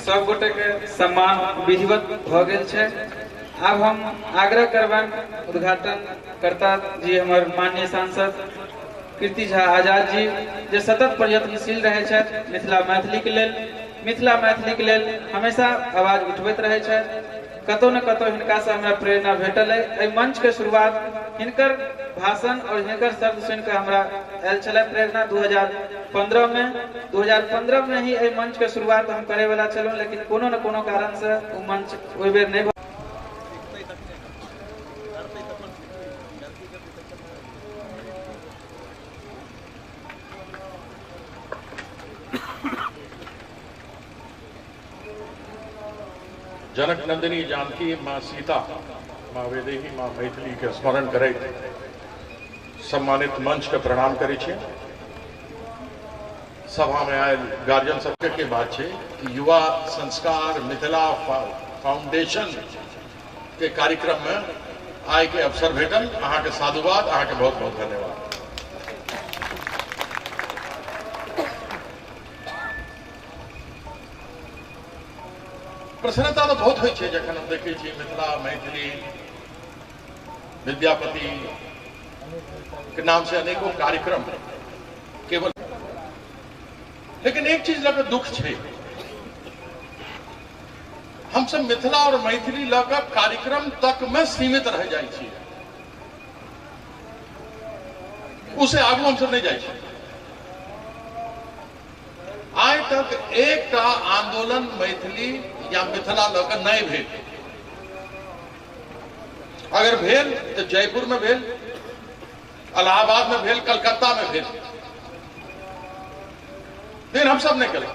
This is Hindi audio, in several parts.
सब गोटे के सम्मान विधिवत भ गेल छै। अब हम आग्रह करबन उद्घाटन कर्ता जी हमर माननीय सांसद कीर्ति झा आजाद जी जे सतत प्रयत्नशील रहे छथि मिथिला मैथिली के लेल हमेशा आवाज उठबैत रहे छथि। कतौ न कतौ हिनका से हमरा प्रेरणा भेटल है। एहि मंच के शुरुआत हिनकर भाषण और हिनकर शब्द सुन के हमरा आयल छलै प्रेरणा 2015 में ही एहि मंच के शुरुआत हम करे वाला छलहुँ, लेकिन कोनो न कोनो कारण से ओ मंच ओहि बेर नहीं। जनक नंदिनी जानकी माँ सीता माँ वैदेही माँ मैथिली के स्मरण करे सम्मानित मंच के प्रणाम करे छे। सभा में आयल गार्जियन सबके के बात है कि युवा संस्कार मिथिला फाउंडेशन के कार्यक्रम में आय के अवसर भेटल। अहाँ के साधुवाद, अहाँ के बहुत बहुत धन्यवाद। प्रसन्नता तो बहुत होई छे जखन हम देखे छी मिथिला मैथिली विद्यापति के नाम से अनेकों कार्यक्रम केवल, लेकिन एक चीज लगे दुख छे, हम सब मिथिला और मैथिली लग कार्यक्रम तक में सीमित रह जाए छी, उसे आगू हम सब नहीं जाए छी। आज तक एक आंदोलन मैथिली या मिथिला लग नहीं भेल। अगर भेल तो जयपुर में भेल, इलाहाबाद में भेल, कलकत्ता में भेल, फिर हम सब नहीं करें।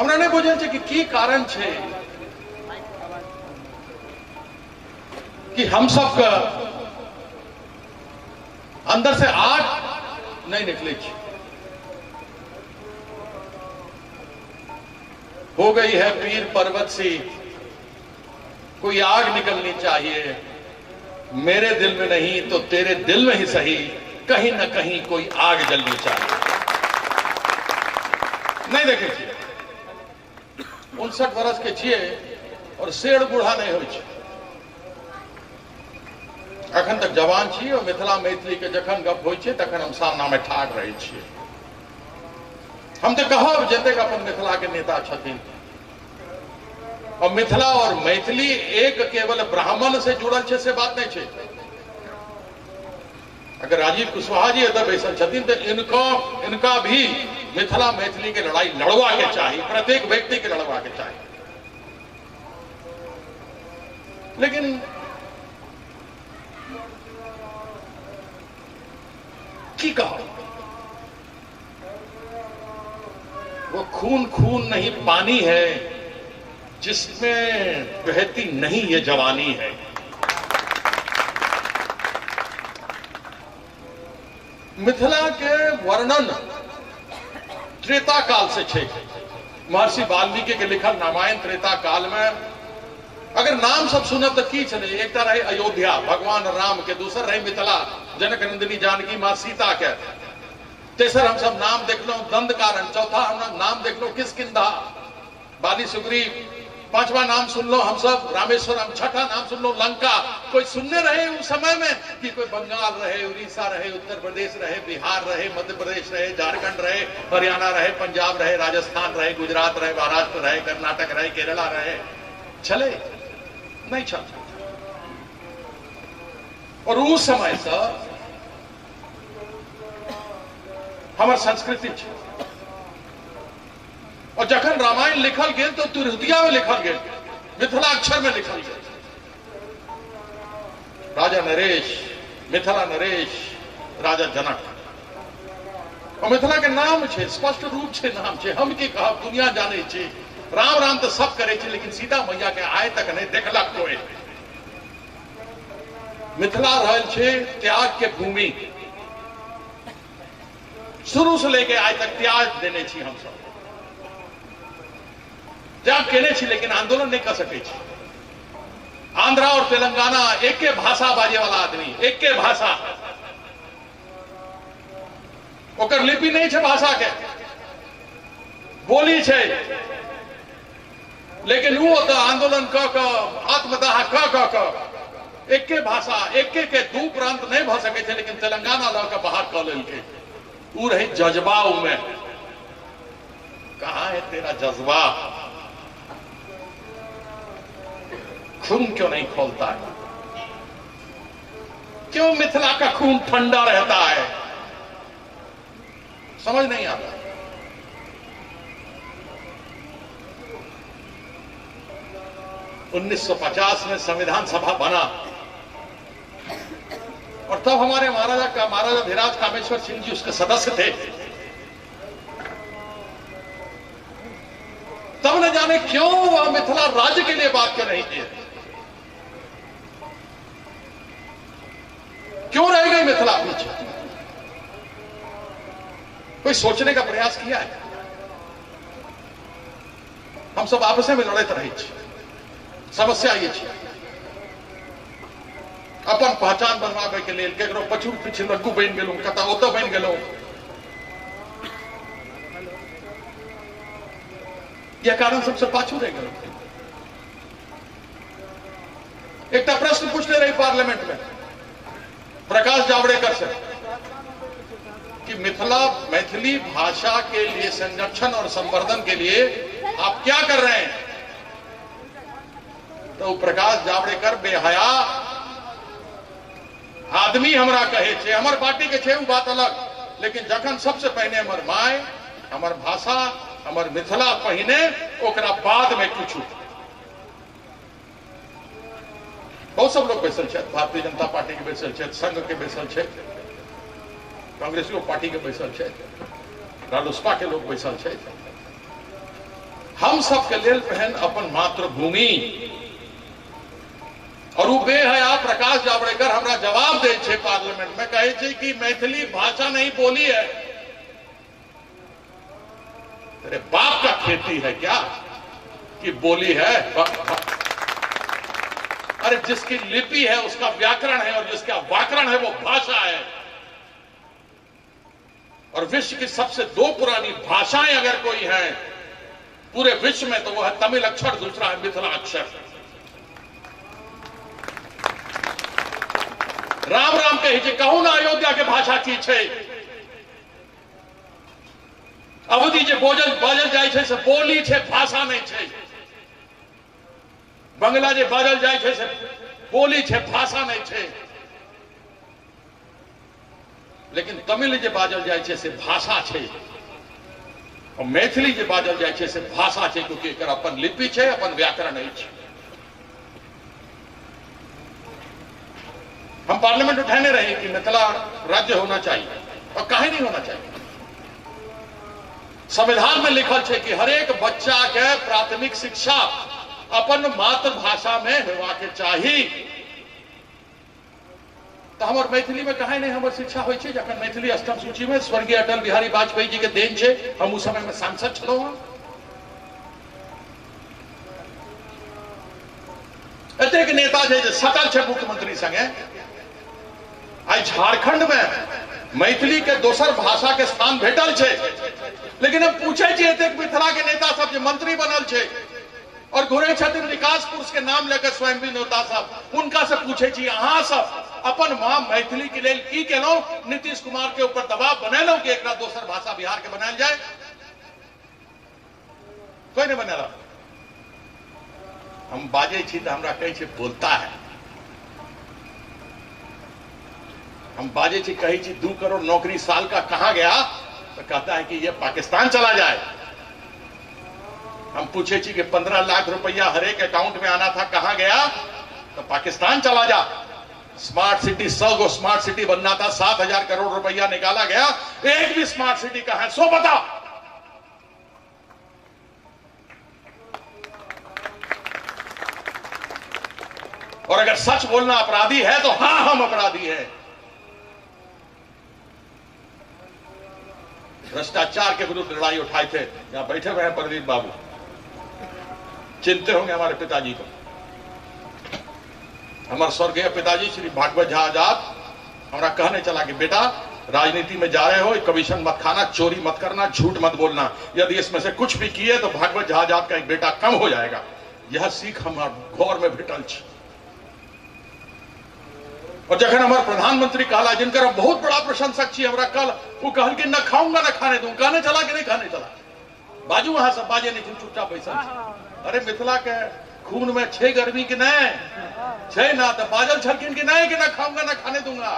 हमरा नहीं बुझल छे कि की कारण छे कि हम सब का अंदर से आग नहीं निकले छे। हो गई है पीर पर्वत सी, कोई आग निकलनी चाहिए, मेरे दिल में नहीं तो तेरे दिल में ही सही, कहीं ना कहीं कोई आग जलनी चाहिए। नहीं देखे छे 59 वर्ष के छिए और शेर बूढ़ा नहीं हो छे। अखन तक जवान छी और मिथिला मैथिली के जखन गप होइ छे तखन हम सामना में ठाड़ रहे छिए। हम तो कहब जतेक अपन मिथिला के नेता छथिन, और मिथिला और मैथिली एक केवल ब्राह्मण से जुड़ल छे से बात नहीं छे। अगर राजीव कुशवाहा जी अदब बैसल छथिन तो इनका भी मिथिला मैथिली के लड़ाई लड़वा के चाहिए, प्रत्येक व्यक्ति के लड़वा के चाहिए। लेकिन की कहा, वो खून खून नहीं पानी है जिसमें बहती नहीं ये जवानी है। मिथिला के वर्णन त्रेता काल से छे। महर्षि वाल्मीकि के लिखल रामायण त्रेता काल में अगर नाम सब सुनब तो की छे, एक रहे अयोध्या भगवान राम के, दूसर रहे मिथिला जनक नंदिनी जानकी माँ सीता के, तेसर हम सब नाम देखलो दंडकारण, चौथा हम नाम देखलो किष्किंधा बाली सुग्रीव, पांचवा नाम सुन लो हम सब रामेश्वरम, छठा नाम सुन लो लंका। कोई सुनने रहे उस समय में कि कोई बंगाल रहे, उड़ीसा रहे, उत्तर प्रदेश रहे, बिहार रहे, मध्य प्रदेश रहे, झारखंड रहे, हरियाणा रहे, पंजाब रहे, राजस्थान रहे, गुजरात रहे, महाराष्ट्र रहे, कर्नाटक रहे, केरला रहे, चले नहीं चल। और उस समय से हमार संस्कृति छे। और जखन रामायण लिखल गेल तो तिरहुतिया में लिखल गेल, मिथिला अक्षर में लिखल गेल। राजा नरेश, मिथिला नरेश, राजा जनक, और मिथिला के नाम छे, स्पष्ट रूप से नाम छे। हम की कहब, दुनिया जाने छे। राम राम तो सब करे छे, लेकिन सीता मैया के आय तक नहीं देखलक कोई। मिथिला रहल छे त्याग के भूमि, शुरू से लेके आज तक त्याग देने छी। हम सब त्याग केने छी, लेकिन आंदोलन नहीं कर सके छी। आंध्रा और तेलंगाना एक के भाषा बाजे वाला आदमी, एक के भाषा, ओकर लिपि नहीं है भाषा के, बोली है, लेकिन वो तो आंदोलन क आत्मदाह क एके भाषा एके के दू प्रांत नहीं भ सके थे, लेकिन तेलंगाना ला के बाहर क लेलके। ऊ रही जज्बा में। कहां है तेरा जज्बा? खून क्यों नहीं खोलता है? क्यों मिथिला का खून ठंडा रहता है? समझ नहीं आता। उन्नीस 1950 में संविधान सभा बना और तब हमारे महाराजा धीराज कामेश्वर सिंह जी उसके सदस्य थे। तब न जाने क्यों वह मिथिला राज्य के लिए बात क्यों नहीं की? क्यों रह गई मिथिला पीछे? कोई सोचने का प्रयास किया है? हम सब आपस में लड़ते रहे। समस्या ये है अपन पहचान बनवावे के लिए केकरो पछू पीछे लग्गू बन गेलू, कता ओतो बन गेलू। यह कारण सबसे पाछू रह गए। एक प्रश्न पूछते रही पार्लियामेंट में प्रकाश जावड़ेकर से कि मैथिली भाषा के लिए संरक्षण और संवर्धन के लिए आप क्या कर रहे हैं? तो प्रकाश जावड़ेकर बेहया आदमी हमरा कहे छे, हमर पार्टी के छे, वो बात अलग, लेकिन जखन सबसे पहले हमर माय, हमर भाषा, हमर मिथिला पहिने, ओकरा बाद में कुछ। बहुत सब लोग बैसल छे, भारतीय जनता पार्टी के बैसल छे, संघ के बैसल छे, कांग्रेसियों पार्टी के बैसल छे, रालोसपा के लोग बैसल छे। हम सब के लेल पहन अपन मातृभूमि और वो बेहया प्रकाश जावड़ेकर हमरा जवाब दे छे पार्लियामेंट में, कहे छे कि मैथिली भाषा नहीं बोली है। तेरे बाप का खेती है क्या कि बोली है? अरे जिसकी लिपि है उसका व्याकरण है, और जिसका व्याकरण है वो भाषा है। और विश्व की सबसे दो पुरानी भाषाएं अगर कोई है पूरे विश्व में तो वो है तमिल अक्षर, दूसरा है मिथिला अक्षर। राम राम कही जे कहू ना अयोध्या के भाषा की छे। अवधि जे बाजल जाय छे से बोली छे, भाषा नहीं छे। बंगला जे बाजल जाय छे से बोली छे, भाषा नहीं छे। लेकिन तमिल जे बाजल जाय छे से भाषा छे, और मैथिली जे बाजल जाय छे से भाषा छे, क्योंकि एकर अपन लिपि छे, अपन व्याकरण नहीं छे। हम पार्लियामेंट उठाने रहे कि मिथिला राज्य होना चाहिए, और काहे नहीं होना चाहिए। संविधान में लिखल छे कि हर एक बच्चा के प्राथमिक शिक्षा अपन मातृभाषा में होवा के चाहिए। तो हमार मैथिली में कहे नहीं हमार शिक्षा होई छे, जखन मैथिली अष्टम सूची में स्वर्गीय अटल बिहारी वाजपेयी जी के देन छे। हम उस समय में सांसद छलो। एतेक नेता जे सकल छे मुख्यमंत्री संगे। आज झारखंड में मैथिली के दोसर भाषा के स्थान भेटल छे, लेकिन हम पूछे छे एतेक मिथिला के नेता सब जे मंत्री बनल छे और घुरे छथिन विकास पुरुष के नाम लेकर स्वयं भी नेता साहब, उनका से पूछे छी अहां सब अपन मां मैथिली के लेल की केलो? नीतीश कुमार के ऊपर दबाव बनेलो कि एकरा दोसर भाषा बिहार के बनायल जाए? कोई नहीं बनेला। हम बाजे छी तो हमरा कहे छे बोलता है। हम बाजे छी कहे छी 2 करोड़ नौकरी साल का कहां गया? तो कहता है कि ये पाकिस्तान चला जाए। हम पूछे छी कि 15 लाख रुपया हर एक अकाउंट में आना था, कहां गया? तो पाकिस्तान चला जा। स्मार्ट सिटी 100 गो स्मार्ट सिटी बनना था, 7,000 करोड़ रुपया निकाला गया, एक भी स्मार्ट सिटी कहां है? 100 बता। और अगर सच बोलना अपराधी है तो हां हम अपराधी हैं। भ्रष्टाचार के विरुद्ध लड़ाई उठाए थे। यहां बैठे हुए हैं प्रदीप बाबू, चिंते होंगे हमारे पिताजी को। हमारे स्वर्गीय पिताजी श्री भागवत झा आजाद हमारा कहने चला कि बेटा राजनीति में जा रहे हो, कमीशन मत खाना, चोरी मत करना, झूठ मत बोलना। यदि इसमें से कुछ भी किए तो भागवत जहाजात का एक बेटा कम हो जाएगा। यह सीख हम घौर में भेटल छी। और जखन हमारे प्रधानमंत्री कहला, जिनकर हम बहुत बड़ा प्रशंसक छी, हमरा कल वो कहल कि न खाऊंगा न खाने दूं, कहने चला कि नहीं कहने चला, बाजू वहां सब बाजे नहीं, चुपचाप बैसल छी। अरे मिथिला के खून में छे गर्मी की नहीं छे ना, तो बाजल छलकिन की नहीं कि न खाऊंगा न खाने दूंगा।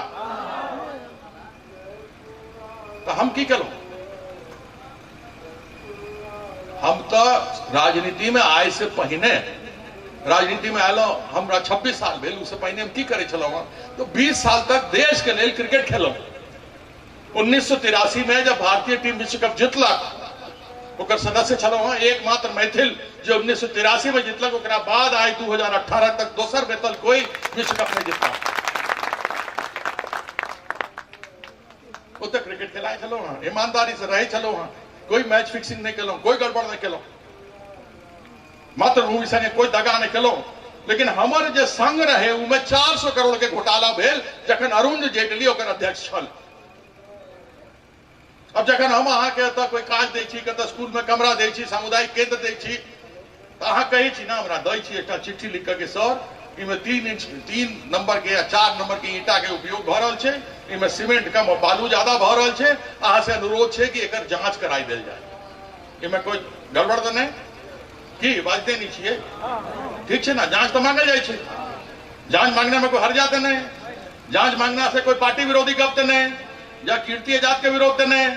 तो हम की करो, हम तो राजनीति में आय से पहले, राजनीति में आलो हमरा 26 साल भेल, उससे पहले हम की करे चलो, तो 20 साल तक देश के लिए क्रिकेट खेलो। 1983 में जब भारतीय टीम विश्व कप जीतलक, ओकर सदस्य चलो एकमात्र मैथिल जो 1983 में जीतलक, ओकरा बाद आय 2018 तक दोसर बेतल कोई विश्व कप नहीं जीतला। तक क्रिकेट खेलाए चलो, ईमानदारी से रहे चलो, कोई मैच फिक्सिंग नहीं करो, कोई गड़बड़ नहीं करो, मातृभूमि संगे कोई दगा नहीं करो। लेकिन हमारे जो संग रहे उनमें 400 करोड़ के घोटाला भेल जखन अरुण जेटली ओकर अध्यक्ष छल। अब जखन हम अहाँ के एतऽ कोई काज दै छी, कतऽ स्कूल में कमरा दै छी, सामुदायिक केंद्र दै छी, तो अहाँ कहै छी ना हमरा दै छी एकटा चिट्ठी लिख के सर इमे 3 नंबर के या 4 नंबर के ईटा के उपयोग भ रहल छै, इमे सीमेंट कम और बालू ज्यादा भ रहल छै, अहाँ से अनुरोध छै कि एकर जांच कराई देल जाए। इमे कोई गड़बड़ तो नहीं की बाजते नहीं छिए, ठीक है ना? जांच तो मांगल जाए छै, जांच मांगने में कोई हर्जा तो नहीं, जांच मांगना से कोई पार्टी विरोधी गप तो नहीं या कीर्ति आजाद के विरोध तो नहीं।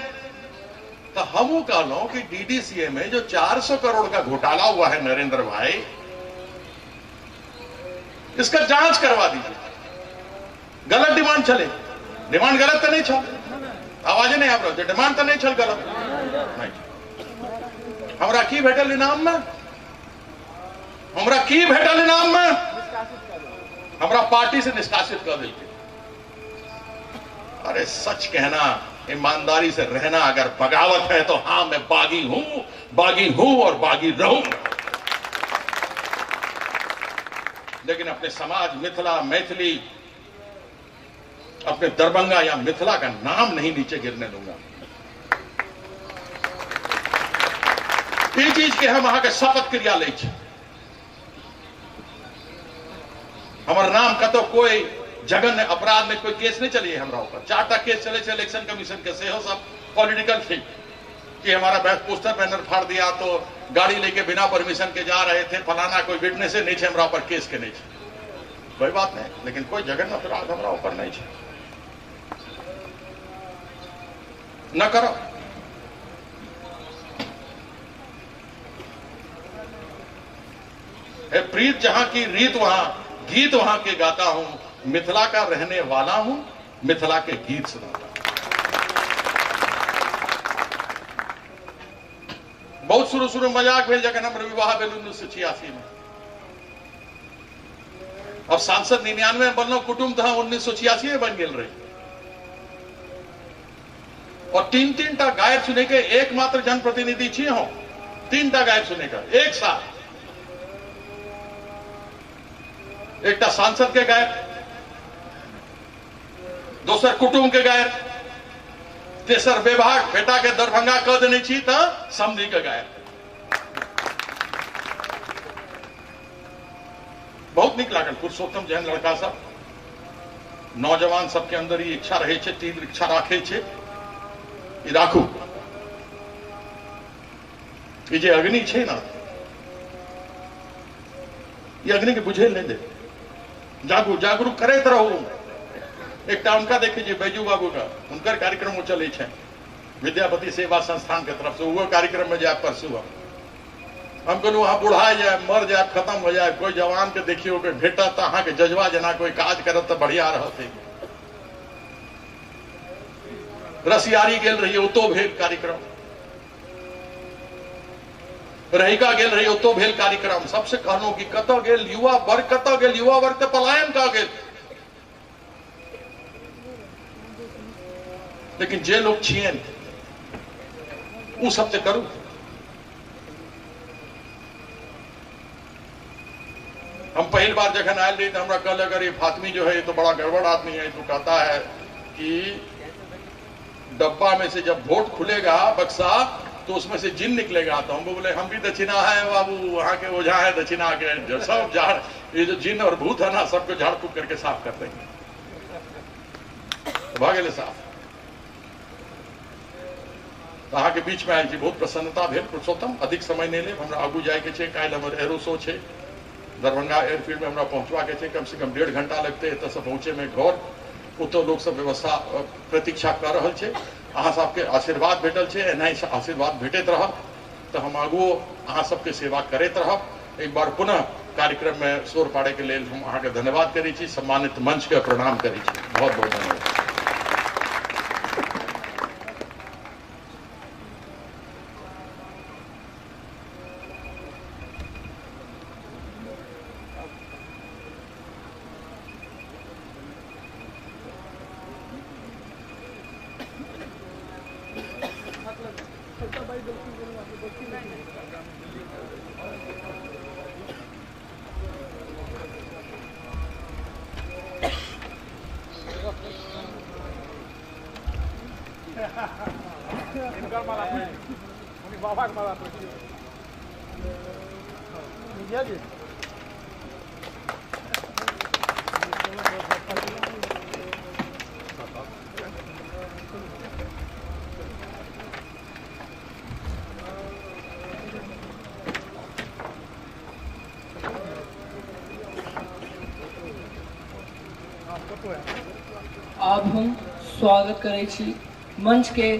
तो हम कहलो कि डीडीसीए में जो 400 करोड़ का घोटाला हुआ है नरेंद्र भाई, इसका जांच करवा दीजिए। गलत डिमांड चले, डिमांड गलत तो नहीं चल, आवाज नहीं आप रहो, डिमांड तो नहीं चल गलत नहीं। हमरा की भेटल इनाम में, हमरा की भेटल इनाम में, हमरा पार्टी से निष्कासित कर दिल। अरे सच कहना, ईमानदारी से रहना, अगर बगावत है तो हाँ मैं बागी हूं और बागी रहूंगा। लेकिन अपने समाज मिथिला, मैथिली, अपने दरभंगा या मिथिला का नाम नहीं नीचे गिरने दूंगा। ये चीज के हम वहां के शपथ क्रिया ले, हमार नाम कतो कोई जघन्य अपराध में कोई केस नहीं चलिए हमरा ऊपर। 4टा केस चले थे इलेक्शन कमीशन के, से हो सब पॉलिटिकल थिंग कि हमारा पोस्टर बैनर फाड़ दिया, तो गाड़ी लेके बिना परमिशन के जा रहे थे, फलाना कोई विटनेस नहीं थे हमरा ऊपर केस के नहीं थे, कोई बात नहीं। लेकिन कोई जघन्य अपराध हमरा ऊपर नहीं है, न करो। प्रीत जहां की रीत वहां, गीत वहां के गाता हूं, मिथिला का रहने वाला हूं, मिथिला के गीत सुनाता। बहुत शुरू में मजाक भेल जखन हमर विवाह भेल 1986 में। अब सांसद 99 में बनलो, कुटुंब तो 1986 में बन गेल रही। और 3-3टा गायक सुने के एकमात्र जनप्रतिनिधि छी हो, 3टा गायक सुने का एक साथ, एकटा सांसद के गायक, दोसर कुटुंब के गायक, तेसर विभाग बेटा के दरभंगा कह देने छी तो समझी के गायक। बहुत निक लागल। पुरुषोत्तम जहन लड़का सब, नौजवान सबके अंदर ई इच्छा रहे छे, तीव्र इच्छा राखे छे, ई राखू। ई जे अग्नि छे ना, ये अग्नि के बुझे नहीं दे, जागरूक करे रहो। एक उनका देखिए बैजू बाबू का, उनकर कार्यक्रम चले छे विद्यापति सेवा संस्थान के तरफ से, वो कार्यक्रम में जाए परसू हम कहलू वहां बुढ़ा जाए, मर जाए, खत्म हो जाए, कोई जवान के देखियो कोई भेटा तो अहाँ के जज्बा जना कोई काज करत तो बढ़िया रहते। रसियारी गेल रही, ओतो भेल कार्यक्रम, रहिका गेल रही, ओतो भेल कार्यक्रम। सबसे कहनो कि कतऽ गेल युवा वर्ग, कतऽ गेल युवा वर्ग, तो पलायन कह गेल। लेकिन जे लोग छियन उ सब ते करू। हम पहली बार जखन आयल रही तो हमरा कहल, अगर ये फातमी जो है ये तो बड़ा गड़बड़ आदमी है, तो कहता है कि डब्बा में से जब वोट खुलेगा बक्सा तो उसमें से जिन निकलेगा। तो हम बोले हम भी दक्षिणा है बाबू, वहां के ओझा है दक्षिणा के, जो सब झाड़, ये जो जिन और भूत है ना, सबको झाड़ फूक करके साफ कर देंगे। भागेले साफ अहाँ के बीच में आयल छी, बहुत प्रसन्नता भेल। पुरुषोत्तम अधिक समय नहीं लेब, हमरा आगू जाए के छै, काल्हि हमर एरो शो छै दरभंगा एयरफील्ड में, हमरा पहुंचवा के छै, कम से कम 1.5 घंटा लगते एतऽ से पहुंचे में घर। ओतऽ लोग सब व्यवस्था प्रतीक्षा कर रहल छै। अहाँ सबके आशीर्वाद भेटल छै, एनाही आशीर्वाद भेटैत रहत तो हम आगू अहाँ सबके सेवा करैत रहब। एक बार पुनः कार्यक्रम में शोर पाड़े के लेल हम अहाँ के धन्यवाद करै छी, सम्मानित मंच के प्रणाम करै छी। बहुत बहुत धन्यवाद। अब हम स्वागत करै छी मंच के